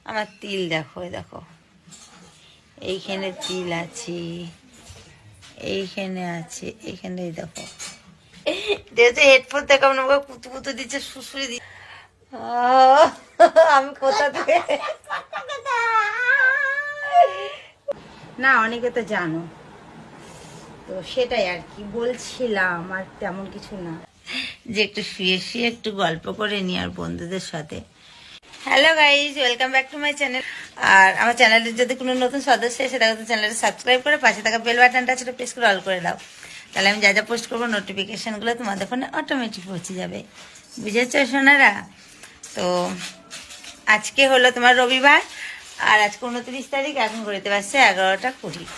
আমার তিল দেখো, দেখো এইখানে তিল আছে, এইখানে আছে, এইখানে দেখো। যেহেতু হেডফোন থেকে আমাকে কুতু কুতু দিচ্ছে, শুশুরি দিচ্ছে। আমি কোথা থেকে না, অনেকে তো জানো, তো সেটাই আর কি বলছিলাম, আর তেমন কিছু না, যে একটু শুয়ে শুয়ে একটু গল্প করে নি আর বন্ধুদের সাথে। Hello guys, welcome back to my channel. আর আমার চ্যানেলের যদি কোনো নতুন সদস্য এসে থাকে তো চ্যানেলটা সাবস্ক্রাইব করে পাশে থাকা বেল বাটনটা সেটা প্রেস করে অল করে দাও, তাহলে আমি যা যা পোস্ট করবো নোটিফিকেশনগুলো তোমাদের ফোনে অটোমেটিক পৌঁছে যাবে। বুঝেছ সোনারা? তো আজকে হলো তোমার রবিবার, আর আজকে 29 তারিখ, এখন ঘুরতে পারছে 11টা 20।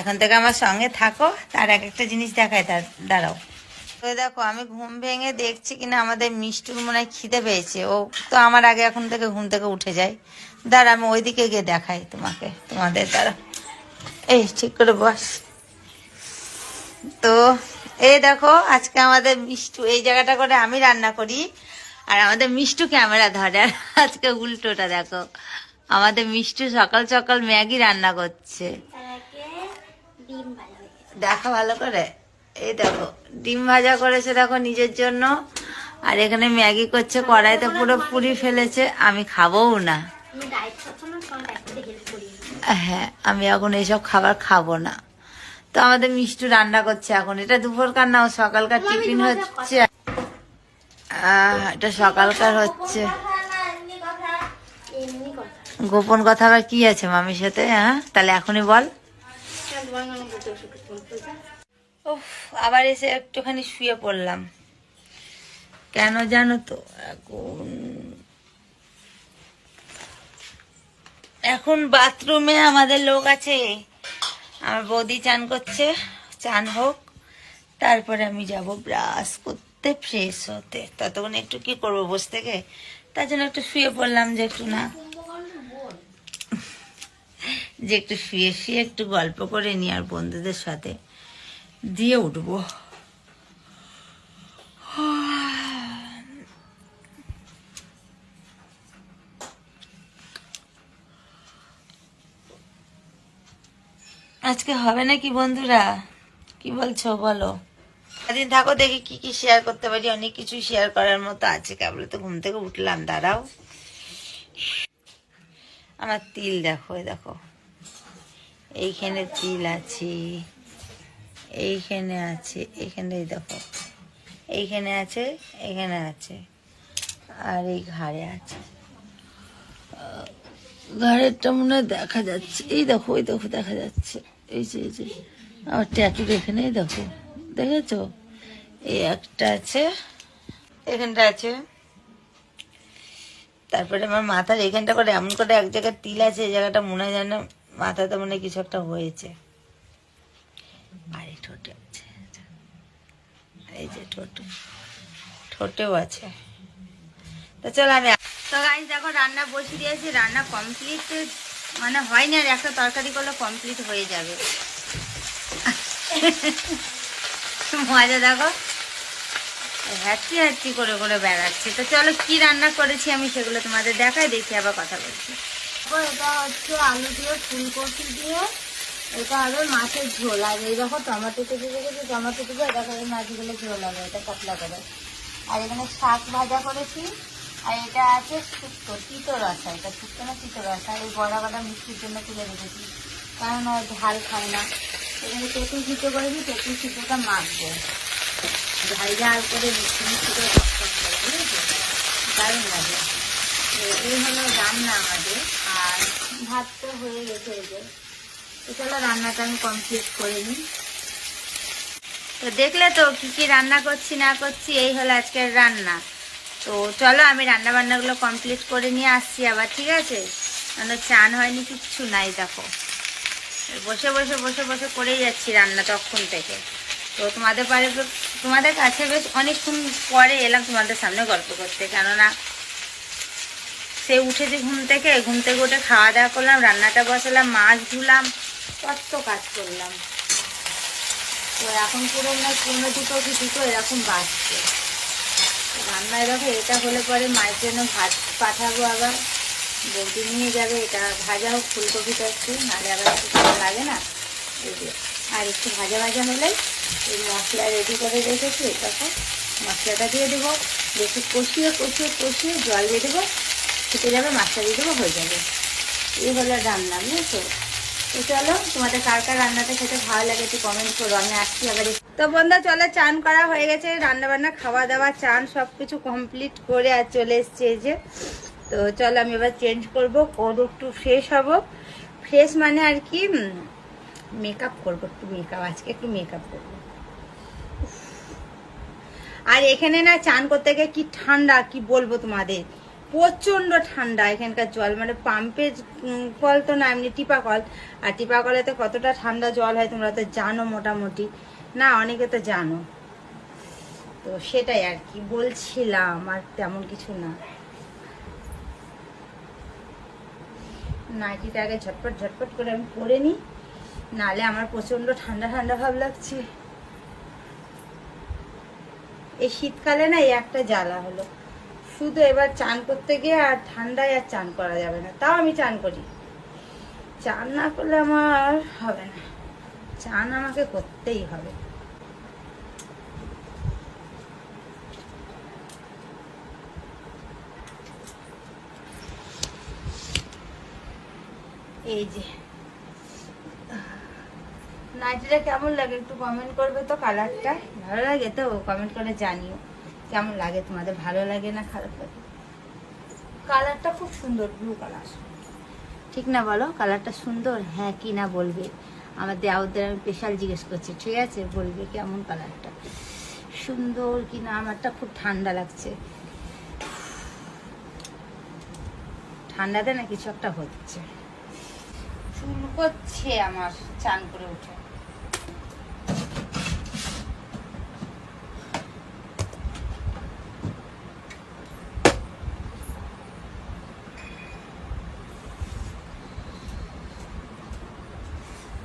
এখন থেকে আমার সঙ্গে থাকো, তার এক একটা জিনিস দেখায়, তার দাঁড়াও। তো দেখো, আমি ঘুম ভেঙে দেখছি কিনা আমাদের মিষ্টুর মনে হয় খিদে পেয়েছে। ও তো আমার আগে এখন থেকে ঘুম থেকে উঠে যায়। দাঁড়া, আমি ওইদিকে গিয়ে দেখাই তোমাদের দ্বারা। এই ঠিক করে বস। তো এই দেখো, আজকে আমাদের মিষ্টু এই জায়গাটা করে আমি রান্না করি, আর আমাদের মিষ্টু ক্যামেরা ধরে। আর আজকে উল্টোটা দেখো, আমাদের মিষ্টু সকাল সকাল ম্যাগি রান্না করছে। দেখো ভালো করে, এই দেখো ডিম ভাজা করেছে দেখো নিজের জন্য, আর এখানে ম্যাগি করছে, কড়াইতে পুরো পুরি ফেলেছে। আমি খাবোও না, হ্যাঁ আমি এখন এইসব খাবার খাবো না। তো আমাদের মিষ্টু রান্না করছে এখন, এটা দুপুরকার না, সকালকার টিফিন হচ্ছে। এটা সকালকার হচ্ছে। গোপন কথা আবার কি আছে মামির সাথে? হ্যাঁ তাহলে এখনই বল। উফ, আবার এসে একটুখানি শুয়ে পড়লাম। কেন জানো তো? এখন বাথরুমে আমাদের লোক আছে, আমার বৌদি চান করছে, চান হোক, তারপরে আমি যাব ব্রাশ করতে, ফ্রেশ হতে। ততক্ষণ একটু কি করবো বসে থেকে, তার জন্য একটু শুয়ে পড়লাম, যে একটু না, যে একটু শুয়ে শুয়ে একটু গল্প করে নি আর বন্ধুদের সাথে, দিয়ে উঠবো। আজকে হবে নাকি বন্ধুরা? কি বলছো বলো? দিন থাকো, দেখি কি কি শেয়ার করতে পারি। অনেক কিছু শেয়ার করার মতো আছে, কেবল তো ঘুম থেকে উঠলাম। দাঁড়াও, আমার তিল দেখো, দেখো এইখানে তিল আছে, এইখানে আছে, এইখানে দেখো, এইখানে আছে, এখানে আছে, আর এই ঘাড়ে আছে। ঘাড়েরটা মনে হয় দেখা যাচ্ছে, এই দেখো, ওই দেখো দেখা যাচ্ছে, এই যে এই যে আমার ট্যাটু এখানে দেখো, দেখেছো? এই একটা আছে, এখানটা আছে, তারপরে আমার মাথার এখানটা করে এমন করে এক জায়গায় তিল আছে, এই জায়গাটা মনে হয় যেন মাথাতে মনে হয় কিছু একটা হয়েছে। আর এই ঠোঁটে আছে, এই যে ঠোঁটেও আছে। তো চলো আমি, তো গাইস দেখো রান্না বসিয়ে দিয়েছি, রান্না কমপ্লিট মানে হয়নি, আর একটা তরকারি করলে কমপ্লিট হয়ে যাবে। মজা দেখো, হ্যাচি হ্যাচি করে করে বেড়াচ্ছি। তো চলো কি রান্না করেছি আমি সেগুলো তোমাদের দেখাই, দেখি আবার কথা বলছি। এটা হচ্ছে আলু দিয়ে, ফুলকপি দিয়ে, এটা হবে মাছের ঝোল। আর এই দেখো টমেটো কেটে রেখেছি, টমেটো দেবো, এটা করে মাছগুলো ঝোল হবে, এটা পাতলা করে। আর এখানে শাক ভাজা করেছি, আর এটা আছে শুক্তো, তিতো রসা, এটা শুক্তো না তিতো রসা। এই বড়া বড়া মিষ্টির জন্য তুলে রেখেছি, কারণ ও ঝাল খায় না। এখানে তেঁতুল সিদ্ধ করেছি, তেঁতুল সিদ্ধটা মাখবো, ঝাল ঝাল করে মিষ্টি মিষ্টি করে টক করে, বুঝেছো? দারুণ লাগে। এই হলো রান্না আমাদের, আর ভাত তো হয়ে গেছে। এই যে তো চলো রান্নাটা আমি কমপ্লিট করে নিই। তো দেখলে তো কি কি রান্না করছি না করছি, এই হলো আজকের রান্না। তো চলো আমি রান্না বান্নাগুলো কমপ্লিট করে নিয়ে আসছি আবার, ঠিক আছে? মানে চান হয়নি, কিচ্ছু নাই, দেখো বসে বসে বসে বসে করেই যাচ্ছি রান্না তখন থেকে। তো তোমাদের কাছে বেশ অনেকক্ষণ পরে এলাম তোমাদের সামনে গল্প করতে, কেননা সে উঠেছি ঘুম থেকে উঠে খাওয়া দাওয়া করলাম, রান্নাটা বসালাম, মাছ ধুলাম, কত কাজ করলাম। তো এখন পুরো না 2:30 কি 2 এরকম বাজছে। রান্নায় দেখো এটা হলে পরে মায়ের জন্য ভাত পাঠাবো আবার, বৌদি নিয়ে যাবে। এটা ভাজা হোক, ফুলকপিটা একটু, নাহলে আবার একটু ভালো লাগে না। এই যে আর একটু ভাজা ভাজা হলেই এই মশলা রেডি করে রেখেছি, তখন মশলাটা দিয়ে দেবো, বেশি কষিয়ে কষিয়ে কষিয়ে জল দিয়ে দেবো, ফুটে যাবে, মাছটা দিয়ে দেবো, হয়ে যাবে। এই হলো রান্না, বুঝেছো? তো চলো, তোমাদের কার কার রান্নাটা খেতে ভালো লাগে একটু কমেন্ট করো। আমি আসছি আবার। তো বন্ধু চলো, চান করা হয়ে গেছে, রান্না বান্না খাওয়া দাওয়া চান সব কিছু কমপ্লিট করে আর চলে এসছে এই যে। তো চলো আমি এবার চেঞ্জ করবো, একটু ফ্রেশ হব। ফ্রেশ মানে আর কি, মেকআপ করবো, একটু মেকআপ, আজকে একটু মেকআপ করবো। আর এখানে না চান করতে গিয়ে কি ঠান্ডা, কি বলবো তোমাদের, প্রচন্ড ঠান্ডা এখানকার জল। মানে পাম্পের কল তো না, এমনি টিপা কল। আর টিপা কলেতে কতটা ঠান্ডা জল হয় তোমরা তো জানো মোটামুটি, না অনেকে তো জানো। তো সেটাই আর কি বলছিলাম, আর তেমন কিছু না। নাইটিটা আগে ঝটপট ঝটপট করে আমি পরে নিই, নাহলে আমার প্রচন্ড ঠান্ডা ঠান্ডা ভাব লাগছে। এই শীতকালে না এই একটা জ্বালা হলো, শুধু এবার চান করতে গিয়ে আর ঠান্ডায় আর চান করা যাবে না। তাও আমি চান করি, চান না করলে আমার হবে না, চান আমাকে করতেই হবে। এই যে নাইটিটা কেমন লাগে একটু কমেন্ট করবে তো। কালারটা ভালো লাগে তো, কমেন্ট করে জানিও কেমন লাগে তোমাদের, ভালো লাগে না খারাপ লাগে। কালারটা খুব সুন্দর, ব্লু কালার, ঠিক না বলো? কালারটা সুন্দর, হ্যাঁ কি না বলবে। আমার দেওয়ারদের আমি স্পেশাল জিজ্ঞেস করছি, ঠিক আছে? বলবে কেমন কালারটা, সুন্দর কি না। আমারটা খুব ঠান্ডা লাগছে, ঠান্ডাতে না কিছু একটা হচ্ছে, চুল করছে আমার চান করে উঠে।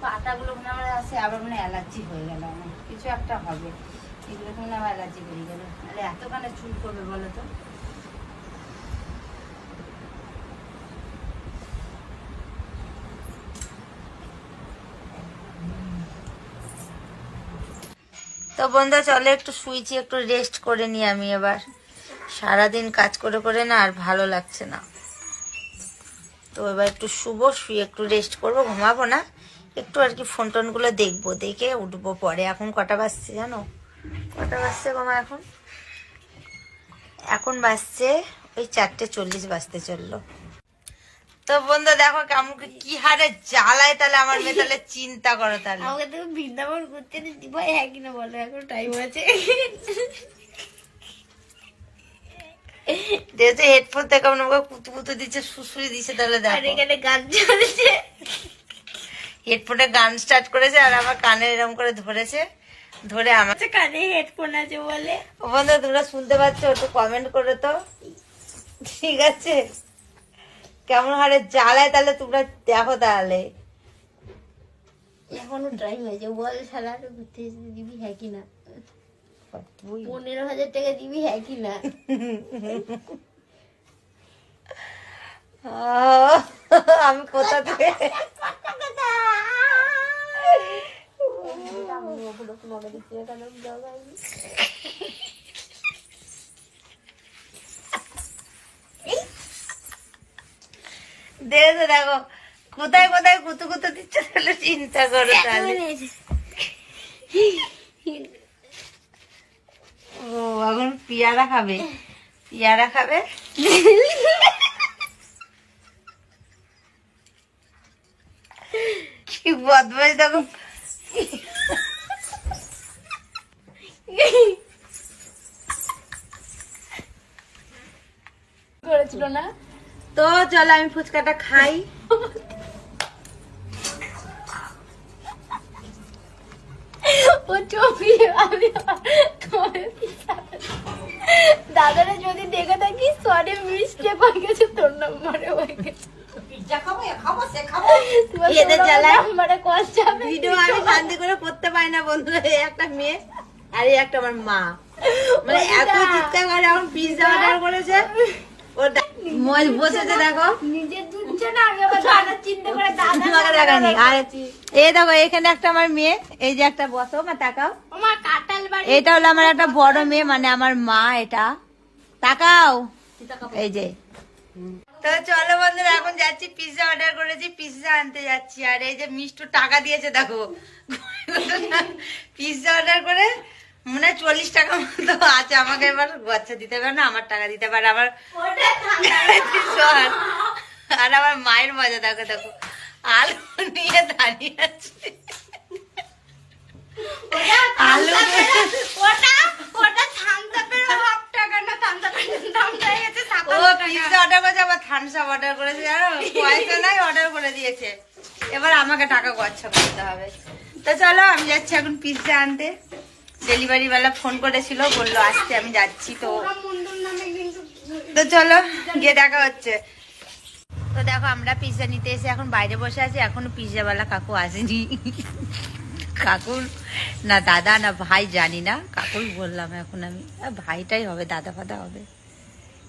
পাতাগুলো মনে আমার আছে, আবার মনে অ্যালার্জি হয়ে গেল, আমার কিছু একটা হবে, এগুলো মনে আমার অ্যালার্জি বেরিয়ে গেল। তাহলে এতখানে চুল করবে বলো তো? তো বন্ধু চলে একটু শুয়েছি, একটু রেস্ট করে নি আমি এবার। সারাদিন কাজ করে করে না আর ভালো লাগছে না, তো এবার একটু শুবো, শুয়ে একটু রেস্ট করবো, ঘুমাবো না, একটু আর কি ফোন টোনগুলো দেখবো, দেখে উঠবো পরে। এখন কটা বাজছে জানো? কটা বাজছে গো মা? এখন বাজছে ওই 4:40 বাজতে চললো। তো বন্ধু দেখো কেমন কি হারে জ্বালায়, তাহলে আমার মেয়ে, তাহলে চিন্তা করো। তাহলে আমাকে তুমি বৃন্দাবন ঘুরতে দিব, হ্যাঁ কিনা বলো, এখন টাইম আছে। যেহেতু হেডফোন থেকে আমাকে কুতু কুতু দিচ্ছে, সুসুরি দিচ্ছে, তাহলে দেখো এখানে গান চলছে, হেডফোনে গান স্টার্ট করেছে আর আমার কানে এরকম করে ধরেছে, ধরে আমার কানে হেডফোন আছে বলে। বন্ধু তোমরা শুনতে পাচ্ছ? একটু কমেন্ট করে তো, ঠিক আছে? কেমন হারে জ্বালায়, তাহলে তোমরা দেখো। তাহলে এখনো টাইম হয়েছে, বল শালা ঘুরতে দিবি, হ্যাঁ কিনা? 15,000 টাকা দিবি, হ্যাঁ কিনা? আমি কোথা থেকে দেখো কোথায় কোথায় কুতু কুতু দিচ্ছে, তাহলে চিন্তা করো। তাহলে ও এখন পিয়ারা খাবে, পিয়ারা খাবে। কি বদমাইশ দেখো, করেছিল না। তো চলো আমি ফুচকাটা খাই। ও ছবি আমি দাদারা যদি দেখে থাকি, সরি মিস্টেক হয়ে গেছে, তোর নম্বরে হয়ে গেছে। ভিডিও আমি শান্তি করে করতে পারি না বন্ধু, একটা মেয়ে আর একটা আমার মা, মানে এত চিৎকার করে। এখন পিজ্জা অর্ডার করেছে, ওটা বসেছে দেখো, নিজের দুধছে না, আমি আবার দাদার চিন্তা করে তোমাকে দেখানি। আর এই দেখো এখানে একটা আমার মেয়ে, এই যে একটা বসো মা, তাকাও, আমার কাঁঠাল বাড়ি। এটা হলো আমার একটা বড় মেয়ে, মানে আমার মা। এটা তাকাও, এই যে। তো চলো বন্ধুরা, এখন যাচ্ছি, পিৎজা অর্ডার করেছি, পিৎজা আনতে যাচ্ছি। আর এই যে মিষ্টু টাকা দিয়েছে দেখো, পিৎজা অর্ডার করে মনে হয় 40 টাকা মতো আছে। আমাকে এবার বাচ্চা দিতে পারে না, আমার টাকা দিতে পারে আমার। আর আমার মায়ের মজা দেখো, দেখো আলু নিয়ে দাঁড়িয়ে আছে, আলু ও পিৎজা অর্ডার করেছে, আবার থামস আপ অর্ডার করেছে, জানো পয়সা নাই, অর্ডার করে দিয়েছে। এবার আমাকে টাকা খরচা করতে হবে। তো চলো আমি যাচ্ছি এখন পিৎজা আনতে। ডেলিভারি ওয়ালা ফোন করেছিল, বললো আসতে, আমি যাচ্ছি। তো চলো গিয়ে দেখা হচ্ছে। তো দেখো আমরা পিৎজা নিতে এসে এখন বাইরে বসে আছি, এখনো পিৎজা ওয়ালা কাকু আসেনি। কাকুর না দাদা না ভাই জানি না, কাকুর বললাম এখন আমি, ভাইটাই হবে, দাদা ফাদা হবে।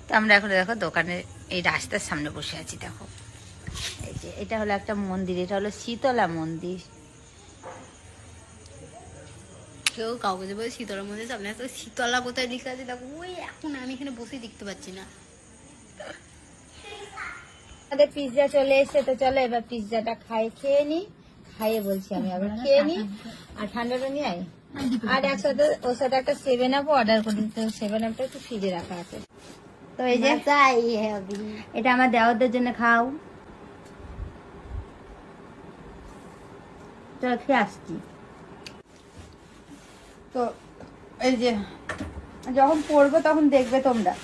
তো আমরা এখন দেখো দোকানের এই রাস্তার সামনে বসে আছি। দেখো এই যে এটা হলো একটা মন্দির, এটা হলো শীতলা মন্দির। কেউ কাউকে যে বলে শীতলার মধ্যে যাবে না, তো শীতলা কোথায় লিখে আছে দেখো, ওই এখন আমি এখানে বসে দেখতে পাচ্ছি না। আমাদের পিৎজা চলে এসেছে, তো চলো এবার পিৎজাটা খেয়ে নি, খাইয়ে বলছি আমি, আবার খেয়ে নি। আর ঠান্ডাটা নিয়ে আয়, আর একসাথে ওর সাথে একটা 7 আপ অর্ডার করে দিতে, 7 আপটা একটু ফ্রিজে রাখা আছে। তো এই যে এটা আমার দেওয়ারদের জন্য খাও, চলো খেয়ে আসছি। তো এই যে যখন পড়বো তখন দেখবে তোমরা,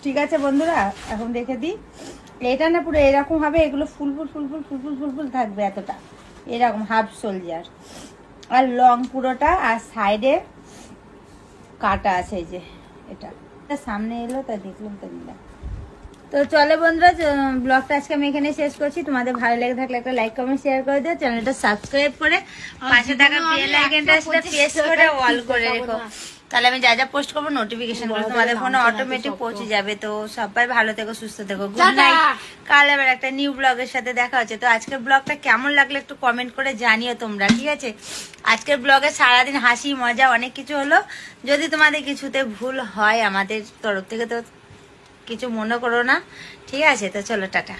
ঠিক আছে বন্ধুরা? এখন দেখে দিই, এটা না পুরো এরকম হবে, এগুলো ফুলফুল ফুলফুল ফুলফুল ফুলফুল থাকবে, এতটা এরকম হাফ সোলজার, আর লং পুরোটা, আর সাইডে কাটা আছে। এই যে এটা সামনে এলো, তাই দেখলাম, তো নিলাম। তো চলো বন্ধুরা, ব্লগটা আজকে আমি এখানে শেষ করছি। তোমাদের ভালো লেগে থাকলে একটা লাইক কমেন্ট শেয়ার করে দিও, চ্যানেলটা সাবস্ক্রাইব করে পাশে থাকা বেল আইকনটা প্রেস করে অল করে রেখো, তাহলে আমি যা যা পোস্ট করবো নোটিফিকেশন করে তোমাদের ফোনে অটোমেটিক পৌঁছে যাবে। তো সবাই ভালো থেকো, সুস্থ থেকো, গুড নাইট। কাল আবার একটা নিউ ব্লগের সাথে দেখা হচ্ছে। তো আজকের ব্লগটা কেমন লাগলো একটু কমেন্ট করে জানিও তোমরা, ঠিক আছে? আজকের ব্লগে সারাদিন হাসি মজা অনেক কিছু হলো। যদি তোমাদের কিছুতে ভুল হয় আমাদের তরফ থেকে, তো কিছু মনে করো না, ঠিক আছে? তো চলো টাটা।